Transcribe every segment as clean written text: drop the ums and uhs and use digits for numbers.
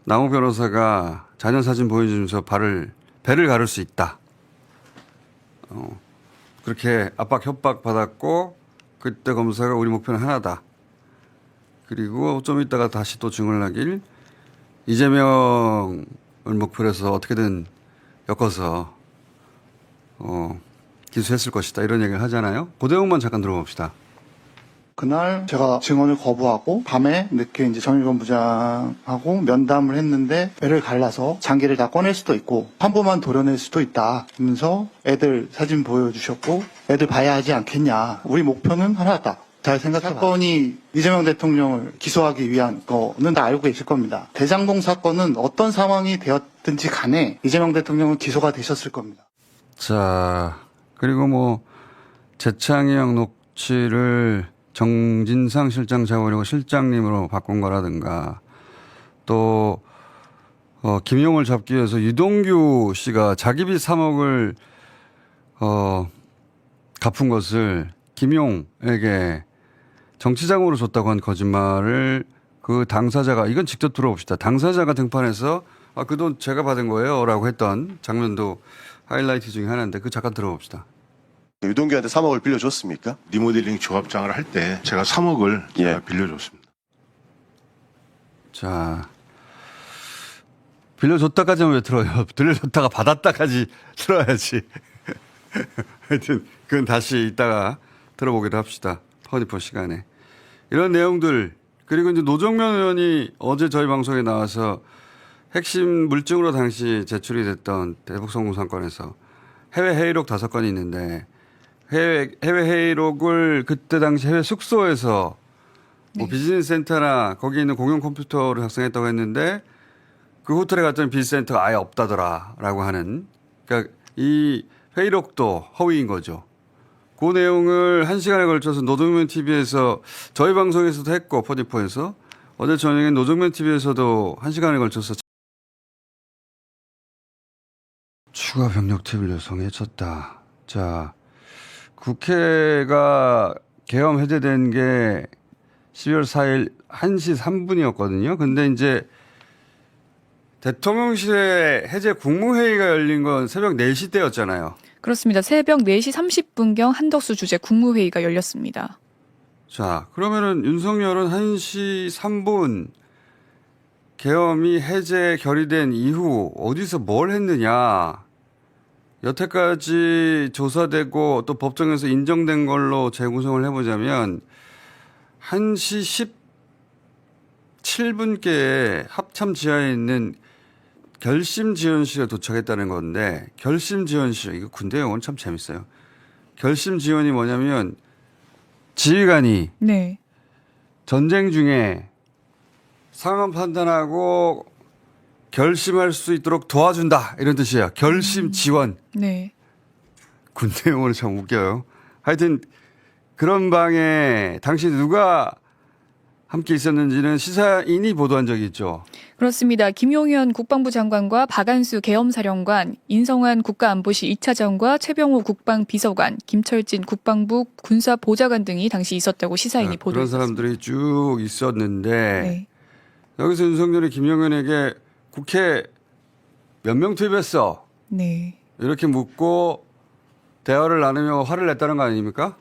남욱 변호사가 자녀 사진 보여주면서 배를 가를 수 있다. 그렇게 압박 협박 받았고 그때 검사가 우리 목표는 하나다. 그리고 좀 있다가 다시 또 증언을 하길 이재명을 목표로 해서 어떻게든 엮어서 기소했을 것이다. 이런 얘기를 하잖아요. 그 내용만 잠깐 들어봅시다. 그날 제가 증언을 거부하고 밤에 늦게 이제 정일건 부장하고 면담을 했는데 배를 갈라서 장기를 다 꺼낼 수도 있고 환부만 도려낼 수도 있다 하면서 애들 사진 보여주셨고 애들 봐야 하지 않겠냐. 우리 목표는 하나다. 잘 생각해 사건이 이재명 대통령을 기소하기 위한 거는 다 알고 계실 겁니다. 대장동 사건은 어떤 상황이 되었든지 간에 이재명 대통령은 기소가 되셨을 겁니다. 자, 그리고 재창영 녹취를 정진상 실장 잡으려고 실장님으로 바꾼 거라든가 또 김용을 잡기 위해서 유동규 씨가 자기 빚 3억을 갚은 것을 김용에게 정치자금으로 줬다고 한 거짓말을 그 당사자가 이건 직접 들어봅시다. 당사자가 등판해서 그 돈 제가 받은 거예요 라고 했던 장면도 하이라이트 중에 하나인데 그 잠깐 들어봅시다. 유동규한테 3억을 빌려줬습니까? 리모델링 조합장을 할 때 제가 3억을 제가 빌려줬습니다. 자, 빌려줬다까지는 왜 들어요? 빌려줬다가 받았다까지 들어야지. 하여튼 그건 다시 이따가 들어보기로 합시다. 퍼니퍼 시간에. 이런 내용들 그리고 이제 노정면 의원이 어제 저희 방송에 나와서 핵심 물증으로 당시 제출이 됐던 대북송금 사건에서 해외 회의록 5건이 있는데 해외 회의록을 그때 당시 해외 숙소에서 비즈니스 센터나 거기 있는 공용 컴퓨터를 작성했다고 했는데 그 호텔에 갔더니 비즈니스 센터가 아예 없다더라라고 하는 그러니까 이 회의록도 허위인 거죠. 그 내용을 1시간에 걸쳐서 노정면 TV에서 저희 방송에서도 했고 퍼디포에서 어제 저녁에 노정면 TV에서도 1시간에 걸쳐서 추가 병력 투입을 요청했었다. 자, 국회가 개엄 해제된 게 12월 4일 1시 3분이었거든요. 근데 이제 대통령실에 해제 국무회의가 열린 건 새벽 4시 때였잖아요. 그렇습니다. 새벽 4시 30분경 한덕수 주재 국무회의가 열렸습니다. 자, 그러면은 윤석열은 1시 3분 계엄이 해제 결의된 이후 어디서 뭘 했느냐. 여태까지 조사되고 또 법정에서 인정된 걸로 재구성을 해보자면 1시 17분께 합참 지하에 있는 결심지원실에 도착했다는 건데 결심지원실 이거 군대 용어는 참 재밌어요. 결심지원이 뭐냐면 지휘관이 네. 전쟁 중에 상황 판단하고 결심할 수 있도록 도와준다 이런 뜻이에요. 결심 지원. 네. 군대 용어는 참 웃겨요. 하여튼 그런 방에 당시 누가 함께 있었는지는 시사인이 보도한 적이 있죠. 그렇습니다. 김용현 국방부 장관과 박안수 계엄사령관, 인성환 국가안보실 2차장과 최병호 국방비서관, 김철진 국방부 군사보좌관 등이 당시 있었다고 시사인이 그런 보도했습니다. 사람들이 쭉 있었는데 네. 여기서 윤석열이 김용현에게 국회 몇 명 투입했어? 네. 이렇게 묻고 대화를 나누며 화를 냈다는 거 아닙니까?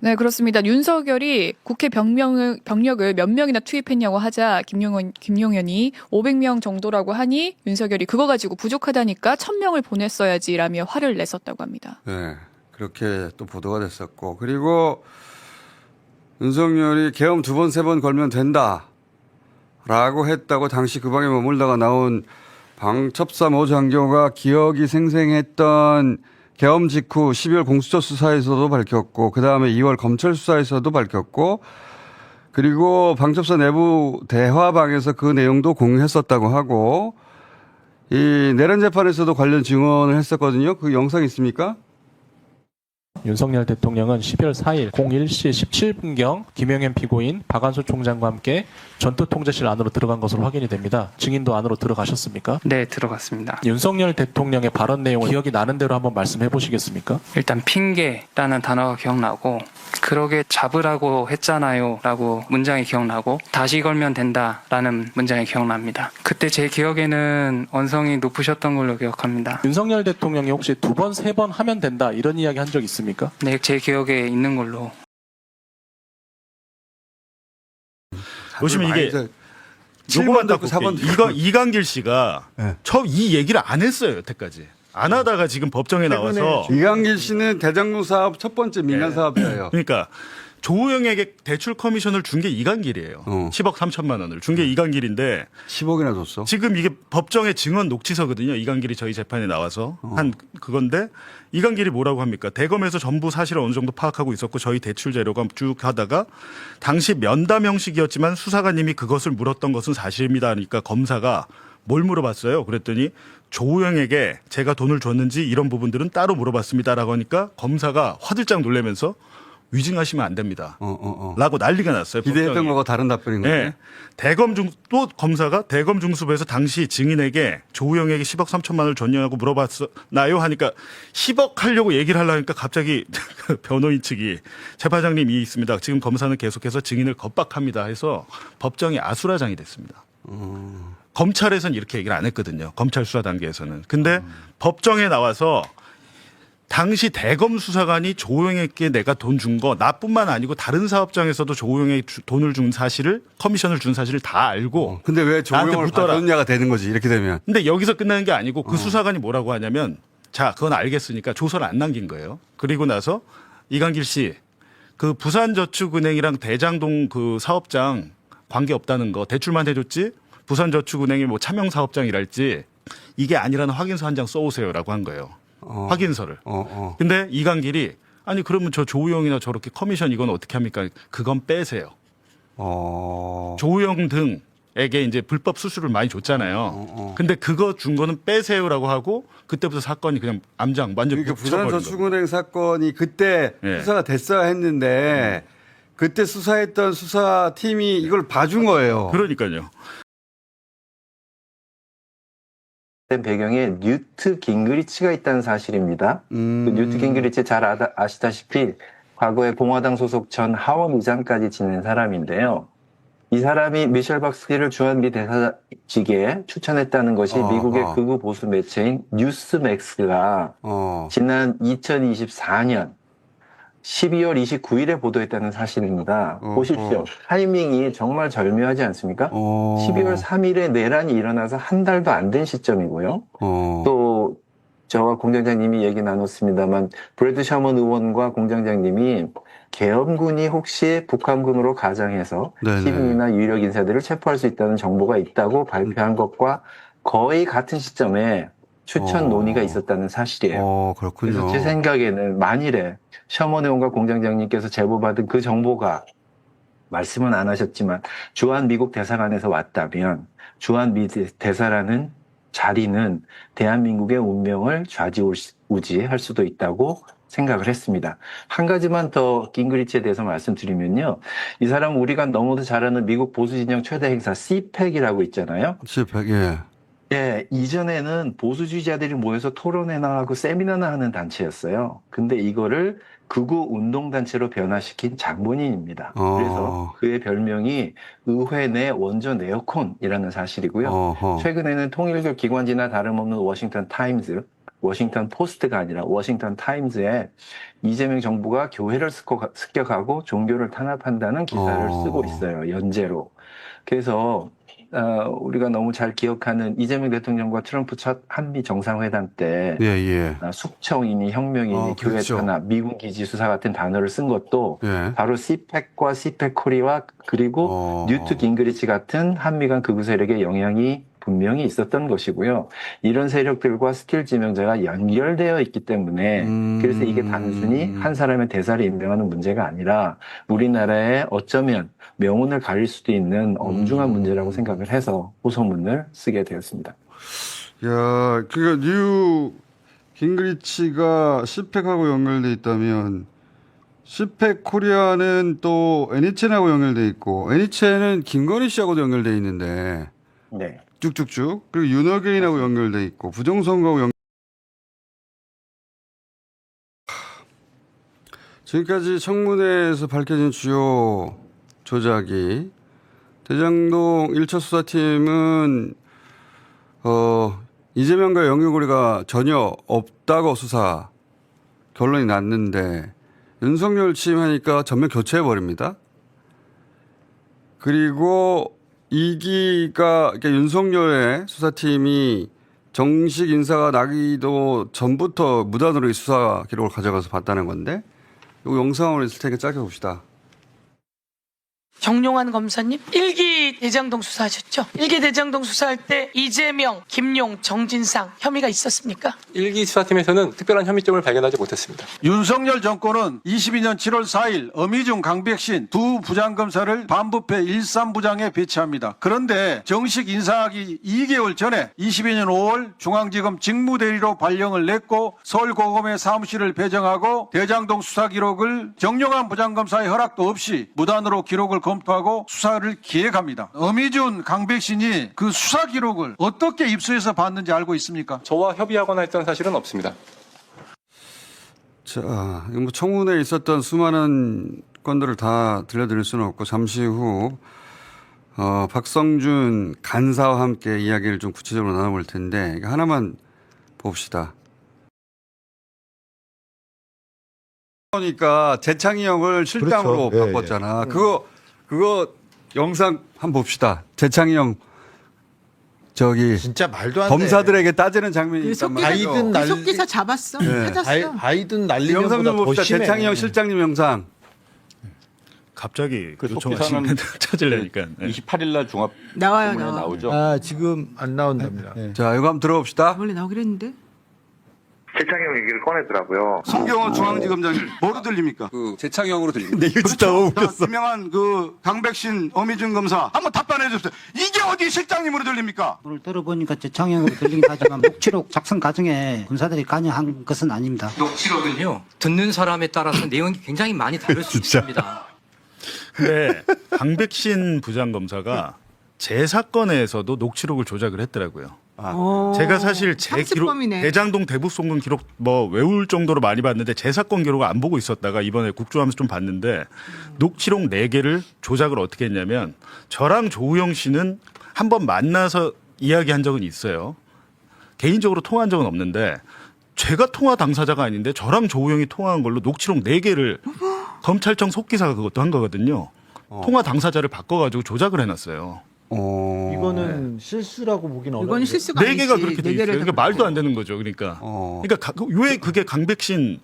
네, 그렇습니다. 윤석열이 국회 병력을 몇 명이나 투입했냐고 하자 김용현이 500명 정도라고 하니 윤석열이 그거 가지고 부족하다니까 1000명을 보냈어야지라며 화를 냈었다고 합니다. 네, 그렇게 또 보도가 됐었고 그리고 윤석열이 계엄 2번, 3번 걸면 된다라고 했다고 당시 그 방에 머물다가 나온 방첩사 모 장교가 기억이 생생했던 계엄 직후 12월 공수처 수사에서도 밝혔고 그다음에 2월 검찰 수사에서도 밝혔고 그리고 방첩사 내부 대화방에서 그 내용도 공유했었다고 하고 이 내란 재판에서도 관련 증언을 했었거든요. 그 영상 있습니까? 윤석열 대통령은 12월 4일 01시 17분경 김영현 피고인 박한수 총장과 함께 전투통제실 안으로 들어간 것으로 확인이 됩니다. 증인도 안으로 들어가셨습니까? 네, 들어갔습니다. 윤석열 대통령의 발언 내용을 기억이 나는 대로 한번 말씀해 보시겠습니까? 일단 핑계라는 단어가 기억나고 그러게 잡으라고 했잖아요 라고 문장이 기억나고 다시 걸면 된다라는 문장이 기억납니다. 그때 제 기억에는 언성이 높으셨던 걸로 기억합니다. 윤석열 대통령이 혹시 2번, 3번 하면 된다 이런 이야기 한 적 있습니까? 네, 제 기억에 있는 걸로. 보시면 이게 많이 요거만 7번도 딱 있고 4번도 볼게요. 이거 이강길 씨가 네. 처음 이 얘기를 안 했어요 여태까지. 안 하다가 지금 법정에 나와서 이강길 씨는 대장동 사업 첫 번째 민간 네. 사업자예요. 그러니까 조호영에게 대출 커미션을 준 게 이강길이에요. 10억 3천만 원을 준 게 이강길인데 10억이나 줬어. 지금 이게 법정의 증언 녹취서거든요. 이강길이 저희 재판에 나와서 한 그건데 이강길이 뭐라고 합니까? 대검에서 전부 사실을 어느 정도 파악하고 있었고 저희 대출 재료가 쭉 하다가 당시 면담 형식이었지만 수사관님이 그것을 물었던 것은 사실입니다 하니까 검사가 뭘 물어봤어요? 그랬더니 조호영에게 제가 돈을 줬는지 이런 부분들은 따로 물어봤습니다라고 하니까 검사가 화들짝 놀라면서 위증하시면 안 됩니다. 라고 난리가 났어요. 기대했던 법정이. 거가 다른 답변인 거죠. 네. 또 검사가 대검 중수부에서 당시 증인에게 조우영에게 10억 3천만 원을 줬냐고 물어봤나요? 하니까 10억 하려고 얘기를 하려니까 갑자기 변호인 측이 재판장님 이 있습니다. 지금 검사는 계속해서 증인을 겁박합니다 해서 법정이 아수라장이 됐습니다. 검찰에서는 이렇게 얘기를 안 했거든요. 검찰 수사 단계에서는. 근데 법정에 나와서 당시 대검 수사관이 조호영에게 내가 돈 준 거 나뿐만 아니고 다른 사업장에서도 조호영에게 돈을 준 사실을 커미션을 준 사실을 다 알고 근데 왜 나한테 조용을 묻더라. 받았냐가 되는 거지 이렇게 되면. 근데 여기서 끝나는 게 아니고 그 수사관이 뭐라고 하냐면 자 그건 알겠으니까 조서를 안 남긴 거예요. 그리고 나서 이강길 씨 그 부산저축은행이랑 대장동 그 사업장 관계 없다는 거 대출만 해줬지 부산저축은행이 뭐 차명 사업장이랄지 이게 아니라는 확인서 한 장 써오세요라고 한 거예요. 확인서를. 근데 이강길이 아니 그러면 저 조우영이나 저렇게 커미션 이건 어떻게 합니까? 그건 빼세요. 조우영 등에게 이제 불법 수수료를 많이 줬잖아요. 근데 그거 준 거는 빼세요라고 하고 그때부터 사건이 그냥 암장 완전 그러니까 묻혀버린 거예요. 부산저축은행 사건이 그때 네. 수사가 됐어야 했는데 그때 수사했던 수사팀이 이걸 봐준 거예요. 그러니까요. 배경에 뉴트 깅그리치가 있다는 사실입니다. 그 뉴트 깅그리치 잘 아시다시피 과거에 공화당 소속 전 하원 의장까지 지낸 사람인데요. 이 사람이 미셸 박스키를 주한미 대사직에 추천했다는 것이 미국의 극우 보수 매체인 뉴스맥스가 지난 2024년 12월 29일에 보도했다는 사실입니다. 보십시오. 타이밍이 정말 절묘하지 않습니까? 12월 3일에 내란이 일어나서 한 달도 안 된 시점이고요. 또 저와 공장장님이 얘기 나눴습니다만 브래드 셔먼 의원과 공장장님이 계엄군이 혹시 북한군으로 가장해서 시민이나 유력 인사들을 체포할 수 있다는 정보가 있다고 발표한 것과 거의 같은 시점에 추천 논의가 있었다는 사실이에요. 그렇군요. 그래서 제 생각에는 만일에 셔먼 의원과 공장장님께서 제보받은 그 정보가 말씀은 안 하셨지만 주한 미국 대사관에서 왔다면 주한 미 대사라는 자리는 대한민국의 운명을 좌지우지할 수도 있다고 생각을 했습니다. 한 가지만 더 깅그리치에 대해서 말씀드리면요. 이 사람은 우리가 너무도 잘 아는 미국 보수진영 최대 행사 CPAC이라고 있잖아요. CPAC, 예. 예, 이전에는 보수주의자들이 모여서 토론회나 하고 세미나나 하는 단체였어요. 근데 이거를 극우 운동단체로 변화시킨 장본인입니다. 그래서 그의 별명이 의회 내 원조 네오콘이라는 사실이고요. 최근에는 통일교 기관지나 다름없는 워싱턴 타임즈, 워싱턴 포스트가 아니라 워싱턴 타임즈에 이재명 정부가 교회를 습격하고 종교를 탄압한다는 기사를 쓰고 있어요. 연재로. 그래서 우리가 너무 잘 기억하는 이재명 대통령과 트럼프 첫 한미 정상회담 때 숙청이니 혁명이니 교회 탄압, 미군 기지 수사 같은 단어를 쓴 것도 바로 CPAC과 CPAC 코리아 그리고 뉴트 깅그리치 같은 한미 간 극우 세력의 영향이 분명히 있었던 것이고요. 이런 세력들과 스틸 지명자가 연결되어 있기 때문에 그래서 이게 단순히 한 사람의 대사를 임명하는 문제가 아니라 우리나라에 어쩌면 명운을 가릴 수도 있는 엄중한 문제라고 생각을 해서 호소문을 쓰게 되었습니다. 야, 그러니까 뉴 깅그리치가 시팩하고 연결돼 있다면 시팩 코리아는 또 NHN하고 연결돼 있고 NHN은 김건희 씨하고도 연결돼 있는데 네. 쭉쭉쭉 그리고 윤호개인하고 연결돼 있고 부정선거하고 지금까지 청문회에서 밝혀진 주요 조작이 대장동 1차 수사팀은 이재명과 영유고리가 전혀 없다고 수사 결론이 났는데 윤석열 취임하니까 전면 교체해버립니다. 그리고 2기가 그러니까 윤석열의 수사팀이 정식 인사가 나기도 전부터 무단으로 이 수사 기록을 가져가서 봤다는 건데 이 영상으로 있을 테니까 짧게 봅시다. 정용환 검사님 1기 대장동 수사하셨죠? 1기 대장동 수사할 때 이재명, 김용, 정진상 혐의가 있었습니까? 1기 수사팀에서는 특별한 혐의점을 발견하지 못했습니다. 윤석열 정권은 22년 7월 4일 어미중 강백신 두 부장검사를 반부패 13부장에 배치합니다. 그런데 정식 인사하기 2개월 전에 22년 5월 중앙지검 직무대리로 발령을 냈고 서울고검의 사무실을 배정하고 대장동 수사 기록을 정용환 부장검사의 허락도 없이 무단으로 기록을 검토하고 수사를 기획합니다. 어미준 강백신이 그 수사 기록을 어떻게 입수해서 봤는지 알고 있습니까? 저와 협의하거나 했던 사실은 없습니다. 자, 뭐 청문회에 있었던 수많은 건들을 다 들려드릴 수는 없고 잠시 후 박성준 간사와 함께 이야기를 좀 구체적으로 나눠볼 텐데 하나만 봅시다. 그러니까 재창이 형을 실장으로 그렇죠. 바꿨잖아. 그거 영상 한번 봅시다. 재창이 형 저기 진짜 말도 안 돼. 검사들에게 따지는 장면이 있단 말이에요. 바이든 날리 속기사 잡았어. 네. 찾았어. 바이든 날리면 영상 좀 봅시다. 심해. 재창이 형 실장님 영상. 갑자기 그 요청하시면 찾으려니까. 네. 28일 날 중합 나와요, 청문회 나와. 나오죠. 아, 지금 안 나온답니다. 네. 자, 이거 한번 들어봅시다. 원래 나오기로 했는데. 재창이 형 얘기를 꺼내더라고요. 송경호 중앙지검장님 뭐로 들립니까? 그 재창형으로 들립니다. 근데 이거 진짜 너무 웃겼어. 유명한 그 강백신 어미준 검사 한번 답변해 주세요. 이게 어디 실장님으로 들립니까? 오늘 들어보니까 재창형으로 들리긴 하지만 녹취록 작성 과정에 군사들이 관여한 것은 아닙니다. 녹취록은요 듣는 사람에 따라서 내용이 굉장히 많이 다를 수 있습니다. 근데 강백신 부장검사가 제 사건에서도 녹취록을 조작을 했더라고요. 제가 사실 제 기록 대장동 대북 송금 기록 뭐 외울 정도로 많이 봤는데 제 사건 기록을 안 보고 있었다가 이번에 국조하면서 좀 봤는데 녹취록 4개를 조작을 어떻게 했냐면 저랑 조우영 씨는 한번 만나서 이야기한 적은 있어요. 개인적으로 통화한 적은 없는데 제가 통화 당사자가 아닌데 저랑 조우영이 통화한 걸로 녹취록 4개를 검찰청 속기사가 그것도 한 거거든요. 통화 당사자를 바꿔가지고 조작을 해놨어요. 이거는 실수라고 보기는 어려운데. 이건 실수가 네 개가 그렇게 돼 있어요. 그러니까 말도 안 되는 거죠. 그러니까 왜 그게 강백신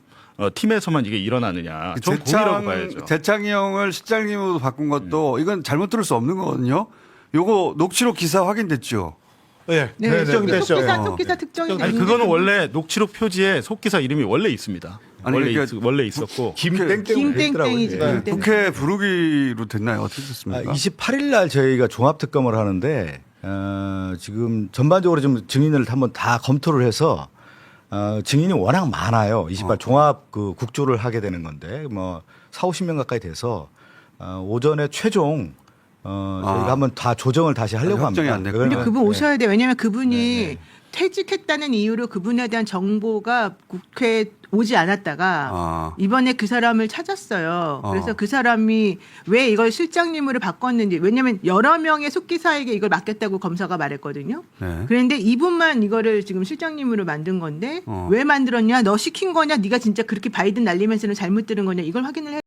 팀에서만 이게 일어나느냐. 좀 고민이라고 봐야죠. 재창이 형을 실장님으로 바꾼 것도 이건 잘못 들을 수 없는 거거든요. 요거 녹취록 기사 확인됐죠. 네, 네, 특정됐죠. 속기사 특정이 아니 됐는데. 그거는 원래 녹취록 표지에 속기사 이름이 원래 있습니다. 원래 있었고 김땡땡이지. 네. 국회 부르기로 됐나요? 어떻게 됐습니까? 28일 날 저희가 종합 특검을 하는데 지금 전반적으로 좀 증인을 한번 다 검토를 해서 증인이 워낙 많아요. 28 종합 그 국조를 하게 되는 건데 뭐 40-50명 가까이 돼서 오전에 최종 저희가 한번 다 조정을 다시 하려고 협정이 합니다. 안 됐구나. 근데 그분 네. 오셔야 돼. 왜냐하면 그분이 퇴직했다는 이유로 그분에 대한 정보가 국회에 오지 않았다가 이번에 그 사람을 찾았어요. 그래서 그 사람이 왜 이걸 실장님으로 바꿨는지. 왜냐하면 여러 명의 속기사에게 이걸 맡겼다고 검사가 말했거든요. 네. 그런데 이분만 이거를 지금 실장님으로 만든 건데 왜 만들었냐? 너 시킨 거냐? 네가 진짜 그렇게 바이든 날리면서는 잘못 들은 거냐? 이걸 확인을 해.